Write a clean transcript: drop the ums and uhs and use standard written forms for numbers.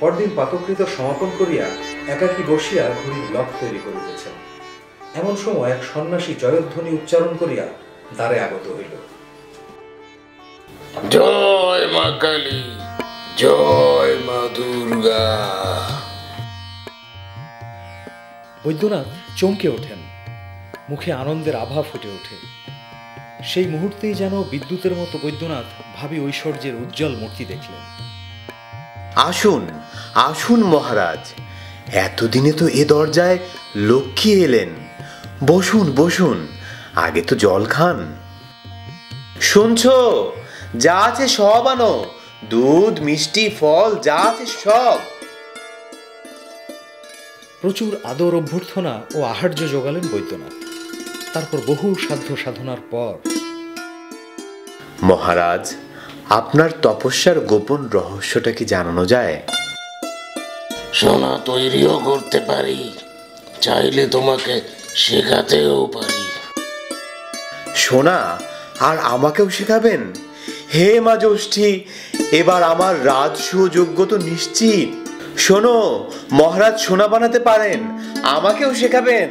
পরদিন পাতকৃত সমাপন করিয়া একাকী বসিয়া ঘড়ির লক তৈরি করিতেছেন। এমন সময় এক সন্ন্যাসী জয়ধ্বনি উচ্চারণ করিয়া দ্বারে আগত হইল। জয় মা কালী, জয় মা দুর্গা। বৈদ্যনাথ চমকে ওঠেন, মুখে আনন্দের আভা ফুটে ওঠে। সেই মুহূর্তেই যেন বিদ্যুতের মতো বৈদ্যনাথ ভাবি ঐশ্বর্যের উজ্জ্বল মূর্তি দেখলেন। আসুন আসুন মহারাজ, এতদিনে তো এ দরজায় লক্ষ্মী এলেন। বসুন বসুন, আগে তো জল খান। শুনছো, যা আছে সব আনো, দুধ মিষ্টি ফল যা আছে সব। প্রচুর আদর অভ্যর্থনা ও আহার্য জোগালেন বৈদ্যনাথ। তারপর বহু সাধ্য সাধনার পর, মহারাজ, আপনার তপস্যার গোপন রহস্যটা কি জানানো যায়? সোনা তৈরিও করতে পারি, চাইলে তোমাকে শেখাতেও পারি। সোনা আর আমাকেও শেখাবেন? হে মা জ্যোষ্ঠী, এবার আমার রাজসুযোগ্য তো নিশ্চিত। শোনো, মহারাজ সোনা বানাতে পারেন, আমাকেও শেখাবেন?